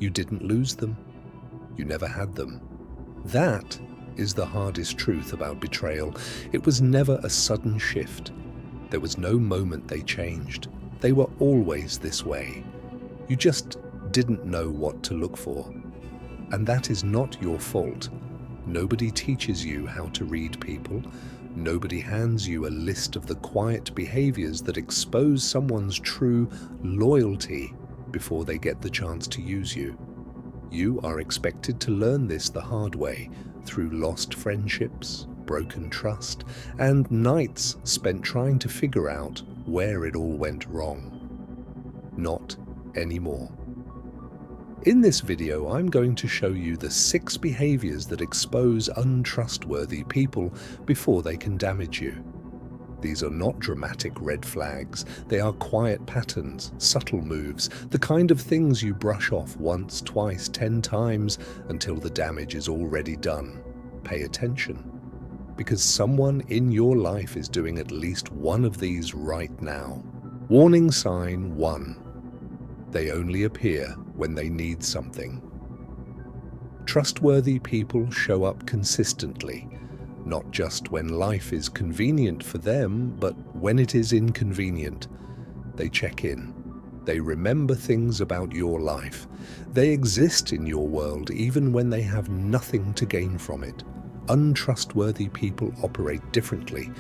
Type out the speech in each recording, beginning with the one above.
You didn't lose them. You never had them. That is the hardest truth about betrayal. It was never a sudden shift. There was no moment they changed. They were always this way. You just didn't know what to look for. And that is not your fault. Nobody teaches you how to read people. Nobody hands you a list of the quiet behaviors that expose someone's true loyalty before they get the chance to use you. You are expected to learn this the hard way, through lost friendships, broken trust, and nights spent trying to figure out where it all went wrong. Not anymore. In this video, I'm going to show you the 6 behaviors that expose untrustworthy people before they can damage you. These are not dramatic red flags. They are quiet patterns, subtle moves, the kind of things you brush off once, twice, 10 times until the damage is already done. Pay attention, because someone in your life is doing at least one of these right now. Warning sign 1. They only appear when they need something. Trustworthy people show up consistently, not just when life is convenient for them, but when it is inconvenient. They check in. They remember things about your life. They exist in your world even when they have nothing to gain from it. Untrustworthy people operate differently.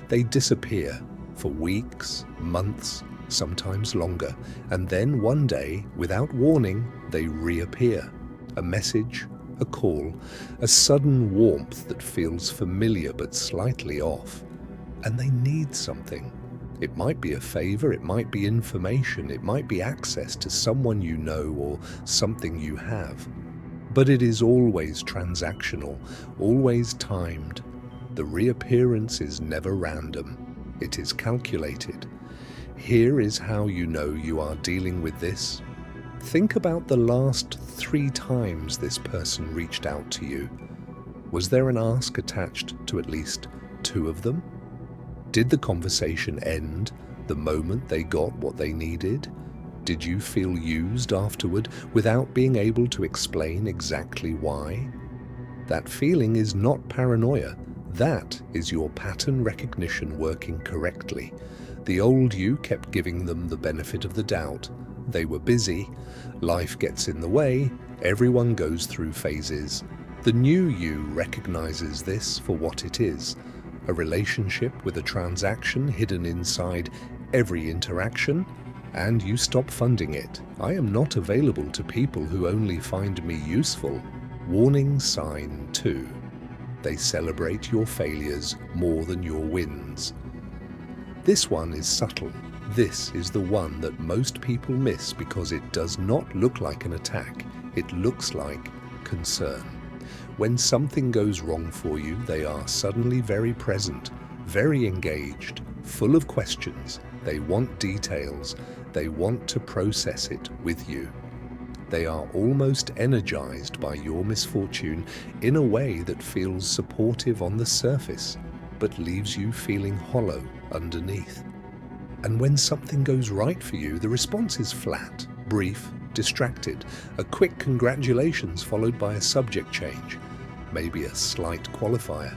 They disappear for weeks, months, sometimes longer, and then one day, without warning, they reappear. A message, a call, a sudden warmth that feels familiar but slightly off. And they need something. It might be a favor, it might be information, it might be access to someone you know or something you have. But it is always transactional, always timed. The reappearance is never random. It is calculated. Here is how you know you are dealing with this. Think about the last 3 times this person reached out to you. Was there an ask attached to at least 2 of them? Did the conversation end the moment they got what they needed? Did you feel used afterward without being able to explain exactly why? That feeling is not paranoia. That is your pattern recognition working correctly. The old you kept giving them the benefit of the doubt. They were busy. Life gets in the way. Everyone goes through phases. The new you recognizes this for what it is. A relationship with a transaction hidden inside every interaction, and you stop funding it. I am not available to people who only find me useful. Warning sign 2. They celebrate your failures more than your wins. This one is subtle. This is the one that most people miss because it does not look like an attack. It looks like concern. When something goes wrong for you, they are suddenly very present, very engaged, full of questions. They want details. They want to process it with you. They are almost energized by your misfortune in a way that feels supportive on the surface, but leaves you feeling hollow underneath. And when something goes right for you, the response is flat, brief, distracted, a quick congratulations followed by a subject change, maybe a slight qualifier.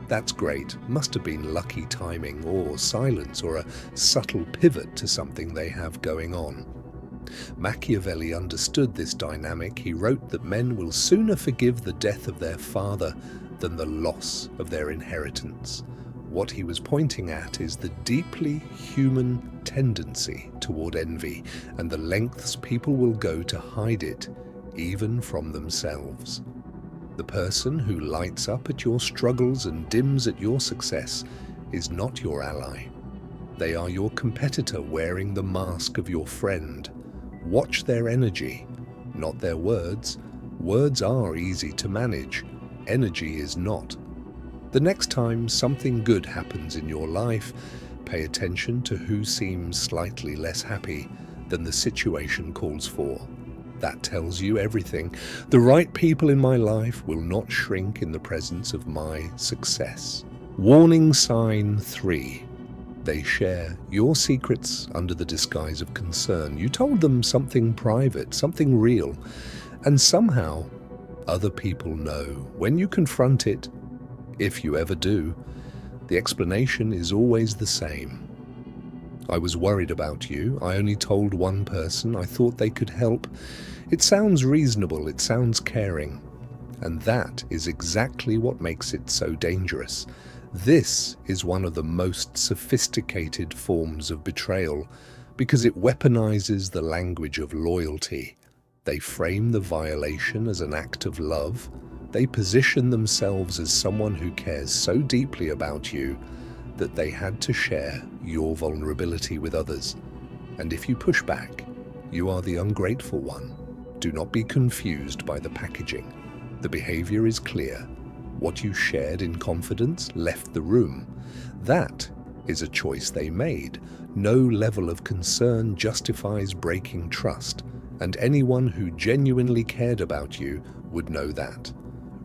That's great, must have been lucky timing or silence or a subtle pivot to something they have going on. Machiavelli understood this dynamic. He wrote that men will sooner forgive the death of their father than the loss of their inheritance. What he was pointing at is the deeply human tendency toward envy and the lengths people will go to hide it, even from themselves. The person who lights up at your struggles and dims at your success is not your ally. They are your competitor wearing the mask of your friend. Watch their energy, not their words. Words are easy to manage. Energy is not. The next time something good happens in your life, pay attention to who seems slightly less happy than the situation calls for. That tells you everything. The right people in my life will not shrink in the presence of my success. Warning sign 3. They share your secrets under the disguise of concern. You told them something private, something real, And somehow, other people know. When you confront it, if you ever do, the explanation is always the same. I was worried about you. I only told one person. I thought they could help. It sounds reasonable. It sounds caring. And that is exactly what makes it so dangerous. This is one of the most sophisticated forms of betrayal because it weaponizes the language of loyalty. They frame the violation as an act of love. They position themselves as someone who cares so deeply about you that they had to share your vulnerability with others. And if you push back, you are the ungrateful one. Do not be confused by the packaging. The behavior is clear. What you shared in confidence left the room. That is a choice they made. No level of concern justifies breaking trust, and anyone who genuinely cared about you would know that.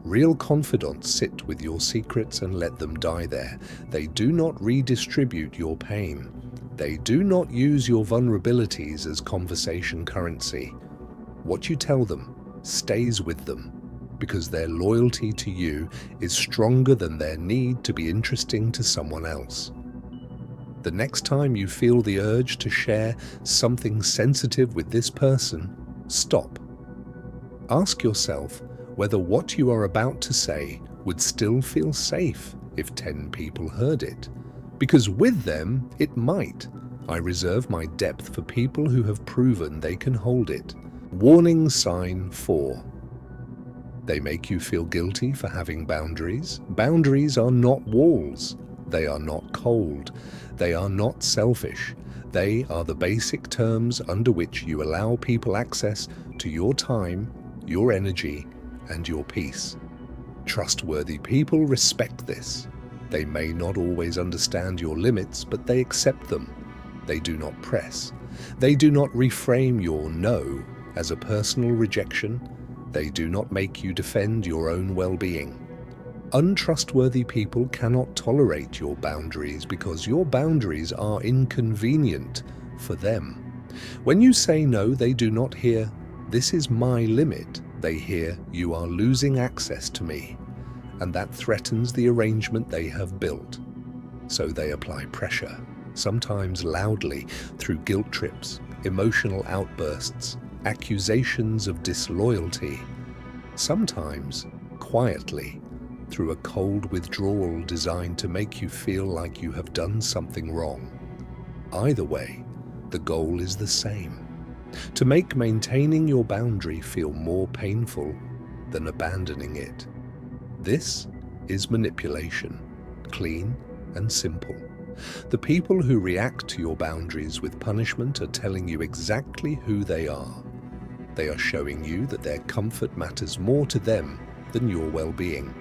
Real confidants sit with your secrets and let them die there. They do not redistribute your pain. They do not use your vulnerabilities as conversation currency. What you tell them stays with them, because their loyalty to you is stronger than their need to be interesting to someone else. The next time you feel the urge to share something sensitive with this person, stop. Ask yourself whether what you are about to say would still feel safe if 10 people heard it. Because with them, it might. I reserve my depth for people who have proven they can hold it. Warning sign 4. They make you feel guilty for having boundaries. Boundaries are not walls. They are not cold. They are not selfish. They are the basic terms under which you allow people access to your time, your energy, and your peace. Trustworthy people respect this. They may not always understand your limits, but they accept them. They do not press. They do not reframe your no as a personal rejection. They do not make you defend your own well-being. Untrustworthy people cannot tolerate your boundaries because your boundaries are inconvenient for them. When you say no, they do not hear, "This is my limit." They hear, "You are losing access to me." And that threatens the arrangement they have built. So they apply pressure, sometimes loudly, through guilt trips, emotional outbursts, accusations of disloyalty, sometimes quietly, through a cold withdrawal designed to make you feel like you have done something wrong. Either way, the goal is the same: to make maintaining your boundary feel more painful than abandoning it. This is manipulation, clean and simple. The people who react to your boundaries with punishment are telling you exactly who they are. They are showing you that their comfort matters more to them than your well-being.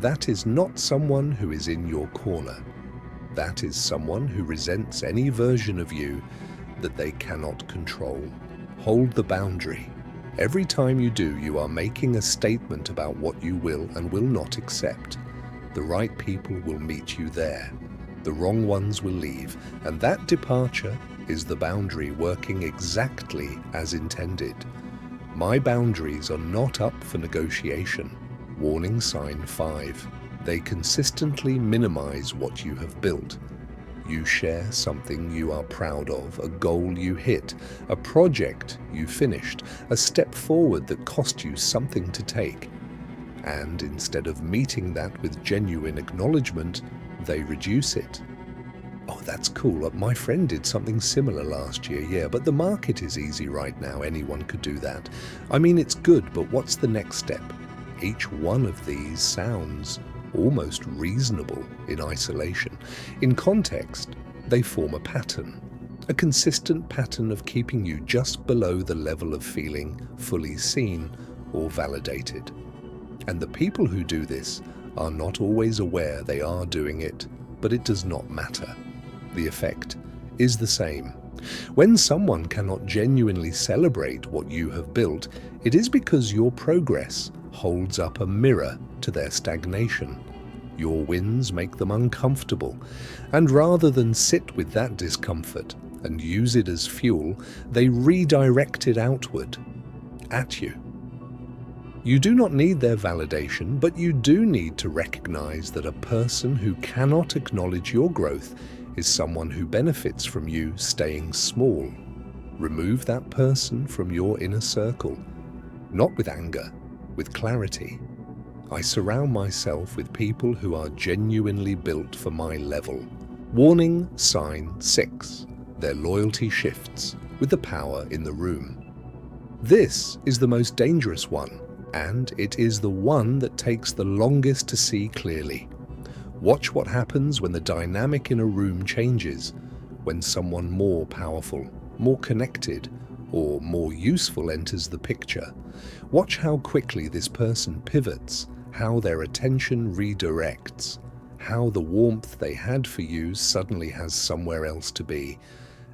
That is not someone who is in your corner. That is someone who resents any version of you that they cannot control. Hold the boundary. Every time you do, you are making a statement about what you will and will not accept. The right people will meet you there. The wrong ones will leave, and that departure is the boundary working exactly as intended. My boundaries are not up for negotiation. Warning sign 5. They consistently minimize what you have built. You share something you are proud of, a goal you hit, a project you finished, a step forward that cost you something to take. And instead of meeting that with genuine acknowledgement, they reduce it. "Oh, that's cool. My friend did something similar last year. Yeah, but the market is easy right now. Anyone could do that. I mean, it's good, but what's the next step?" Each one of these sounds almost reasonable in isolation. In context, they form a pattern, a consistent pattern of keeping you just below the level of feeling fully seen or validated. And the people who do this are not always aware they are doing it, but it does not matter. The effect is the same. When someone cannot genuinely celebrate what you have built, it is because your progress holds up a mirror to their stagnation. Your wins make them uncomfortable, and rather than sit with that discomfort and use it as fuel, they redirect it outward, at you. You do not need their validation, but you do need to recognize that a person who cannot acknowledge your growth is someone who benefits from you staying small. Remove that person from your inner circle, not with anger, with clarity. I surround myself with people who are genuinely built for my level. Warning sign 6. Their loyalty shifts with the power in the room. This is the most dangerous one, and it is the one that takes the longest to see clearly. Watch what happens when the dynamic in a room changes, when someone more powerful, more connected, or more useful enters the picture. Watch how quickly this person pivots, how their attention redirects, how the warmth they had for you suddenly has somewhere else to be.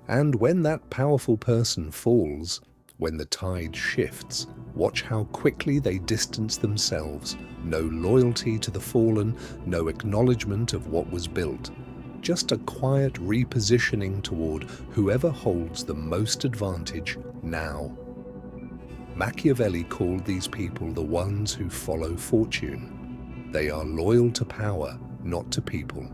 And when that powerful person falls, when the tide shifts, watch how quickly they distance themselves. No loyalty to the fallen, no acknowledgement of what was built. Just a quiet repositioning toward whoever holds the most advantage now. Machiavelli called these people the ones who follow fortune. They are loyal to power, not to people.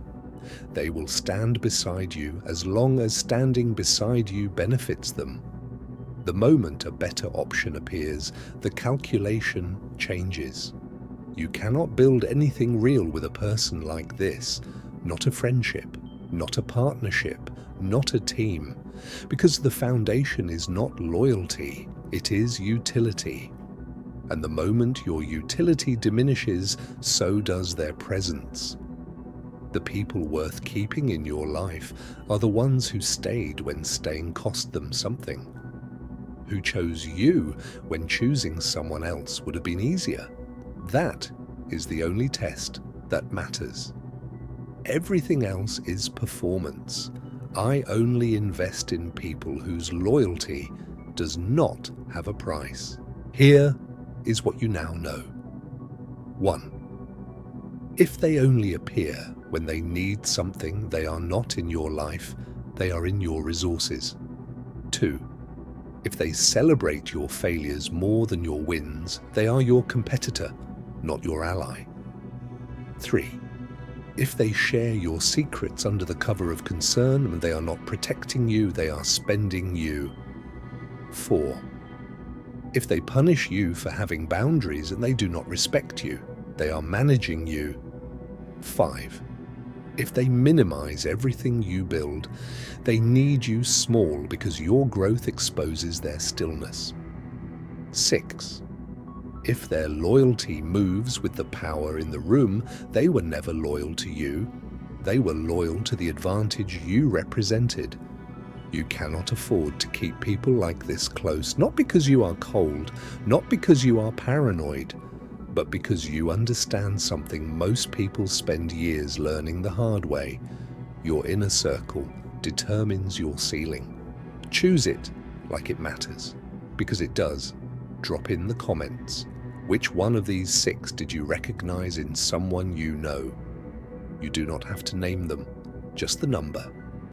They will stand beside you as long as standing beside you benefits them. The moment a better option appears, the calculation changes. You cannot build anything real with a person like this. Not a friendship, not a partnership, not a team. Because the foundation is not loyalty, it is utility. And the moment your utility diminishes, so does their presence. The people worth keeping in your life are the ones who stayed when staying cost them something. Who chose you when choosing someone else would have been easier. That is the only test that matters. Everything else is performance. I only invest in people whose loyalty does not have a price. Here is what you now know. 1. If they only appear when they need something, they are not in your life, they are in your resources. 2. If they celebrate your failures more than your wins, they are your competitor, not your ally. 3. If they share your secrets under the cover of concern and they are not protecting you, they are spending you. 4. If they punish you for having boundaries and they do not respect you, they are managing you. 5. If they minimize everything you build, they need you small because your growth exposes their stillness. 6. If their loyalty moves with the power in the room, they were never loyal to you. They were loyal to the advantage you represented. You cannot afford to keep people like this close, not because you are cold, not because you are paranoid, but because you understand something most people spend years learning the hard way. Your inner circle determines your ceiling. Choose it like it matters, because it does. Drop in the comments. Which one of these 6 did you recognize in someone you know? You do not have to name them, just the number.